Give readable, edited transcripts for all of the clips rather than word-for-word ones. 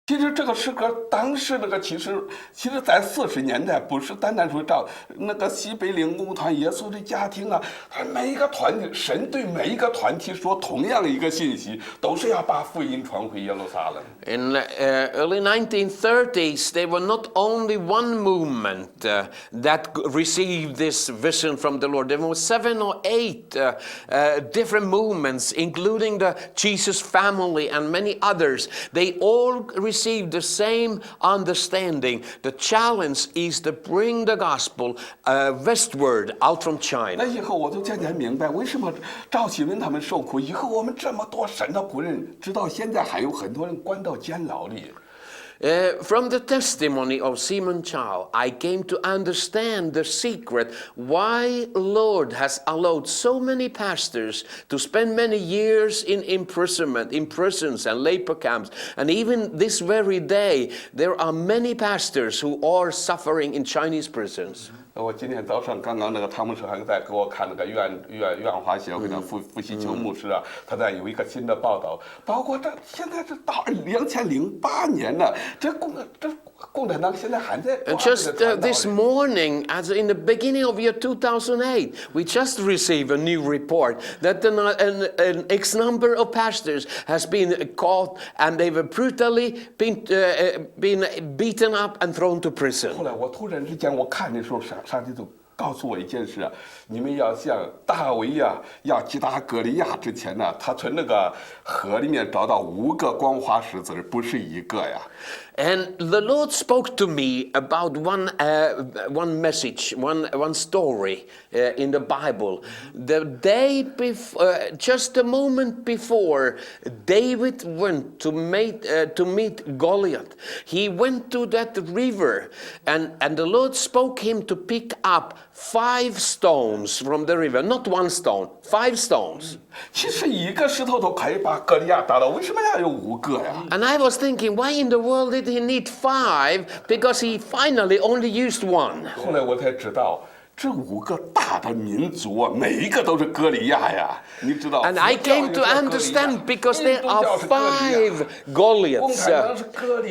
其实这个诗歌当时那个其实在40年代不是单单说照那个西北灵工团耶稣的家庭啊，他每一个团体，神对每一个团体说同样一个信息，都是要把福音传回耶路撒冷。In early 1930s, there were not only one movement that received this vision from the Lord. There were 7 or 8 different movements, including the Jesus family and many others. They all received the same understanding. The challenge is to bring the gospel westward out from 那 China. 以后我就渐渐明白，为什么赵启文他们受苦，以后我们这么多神的仆人，直到现在还有很多人关到监牢里。From the testimony of Simon Chow, I came to understand the secret why Lord has allowed so many pastors to spend many years in imprisonment, in prisons and labor camps. And even this very day, there are many pastors who are suffering in Chinese prisons. 我今天早上刚刚那个汤姆斯还在给我看那个愿华协会的傅希秋牧师啊，他在有一个新的报道，包括这现在这到2008年了，这共产党现在还在。Just this morning, as in the beginning of year 2008, we just received a new report that an X number of pastors has been caught and they were brutally been beaten up and thrown to prison. 后来我突然之间我看的时候，上帝就告诉我一件事啊，你们要像大卫呀，要击打歌利亚之前呢，他从那个河里面找到5个光滑石子，不是1个呀。And the Lord spoke to me about one message, one story in the Bible. The day before, just a moment before, David went to meet Goliath. He went to that river, and the Lord spoke him to pick up 5 stones from the river, not 1 stone, 5 stones. 其实1个石头都可以把歌利亚打倒，为什么要有5个呀？ And I was thinking, why in the world did he need 5? Because he finally only used 1. 后来我才知道，这5个大的民族啊，每一个都是歌利亚呀，你知道。And I came to understand because there are 5 Goliaths.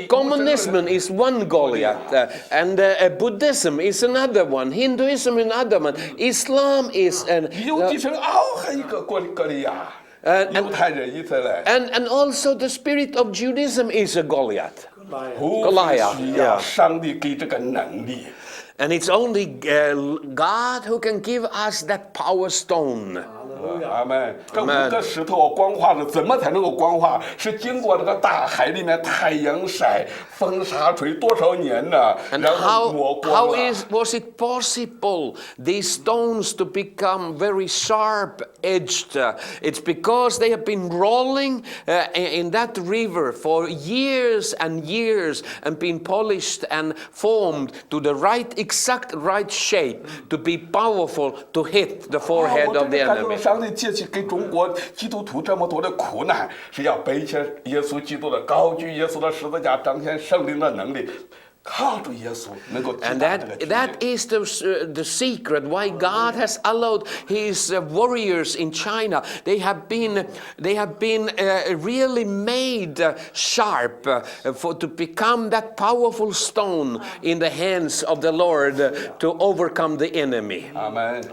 Communism is 1 Goliath, and Buddhism is another one. Hinduism is another one. Islam is an. 有几层还有一个歌利亚。犹太人以色列。And also the spirit of Judaism is a Goliath. Goliath, yeah. 上帝给这个能力。 And it's only God who can give us that power stone. 阿门。这5个石头光化是怎么才能够光化？是经过这个大海里面太阳晒、风沙吹多少年呢？ And 然后磨光了。 was it possible these stones to become very sharp-edged? It's because they have been rolling in that river for years and years and been polished and formed to the exact right shape to be powerful to hit the forehead of the enemy. 上帝借去给中国基督徒这么多的苦难，是要背起耶稣基督的高举耶稣的十字架，彰显圣灵的能力。 And that is the secret why God has allowed His warriors in China. They have been really made sharp to become that powerful stone in the hands of the Lord to overcome the enemy. Amen.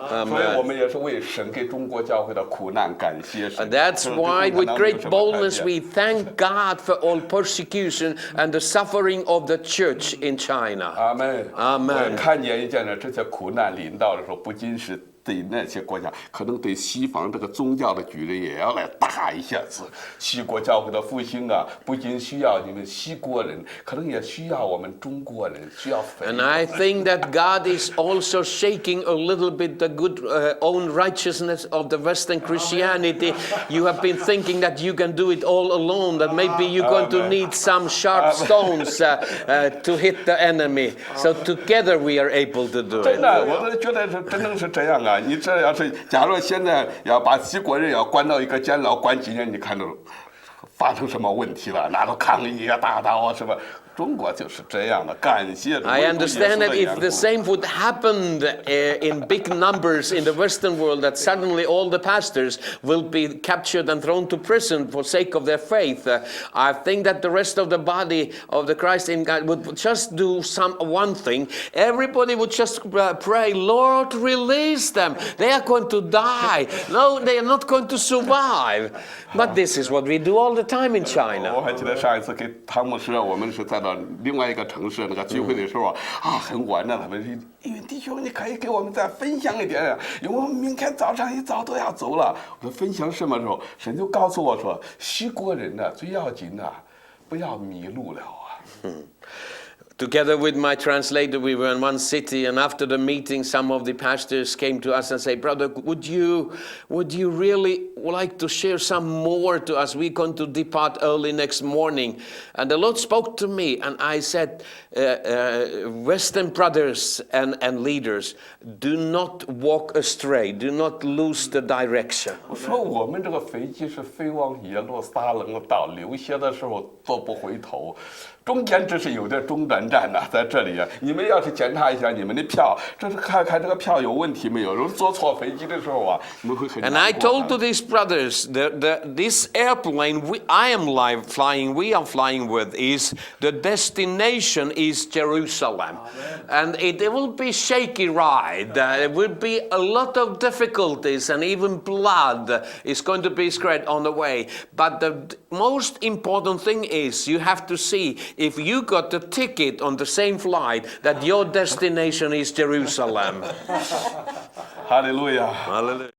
And that's why with great boldness we thank God for all persecution and the suffering of the church in China. Amen. Amen. 我看见一件呢，这些苦难临到的时候，不仅是对那些国家，可能对西方这个宗教的巨人也要来打一下子。西国教会的复兴啊，不仅需要你们西国人，可能也需要我们中国人，需要。And I think that God is also shaking a little bit the good own righteousness of the Western Christianity. You have been thinking that you can do it all alone, that maybe you're going to need some sharp stones to hit the enemy. So together we are able to do it. 真的，我都觉得是真正是这样啊！你这要是假如现在要把西国人要关到一个监牢关几年，你看到发生什么问题了？拿着抗议啊、大刀啊什么？中国就是这样的，感谢主。 I 为主耶稣 understand 的 that 缘 if 故 the same would happen in big numbers in the Western world, that suddenly all the pastors will be captured and thrown to prison for sake of their faith, I think that the rest of the body of the Christ in God would just do one thing. Everybody would just pray, Lord, release them. They are going to die. No, they are not going to survive. But this is what we do all the time in 我 China. 还记得上一次给汤牧师，我们是在到另外一个城市那个聚会的时候很晚了，他们说：“因为弟兄，你可以给我们再分享一点，因为我们明天早上一早都要走了。”我说分享什么时候？神就告诉我说：“西国人呢，最要紧的，不要迷路了啊。” Together with my translator, we were in one city, and after the meeting, some of the pastors came to us and said, "Brother, would you really like to share some more to us? We're going to depart early next morning." And the Lord spoke to me, and I said, Western brothers and leaders, do not walk astray, do not lose the direction. 我说我们这个飞机是飞往耶路撒冷到流血的时候都不回头，中间只是有点中转站呢，在这里你们要是检查一下你们的票，这是看看这个票有问题没有。如果坐错飞机的时候你们会很难过。 And I told to these brothers, this airplane I am flying, we are flying with, is the destination is Jerusalem. And it will be shaky ride. There will be a lot of difficulties, and even blood is going to be spread on the way. But the most important thing is you have to see if you got the ticket on the same flight that your destination is Jerusalem. Hallelujah. Hallelujah.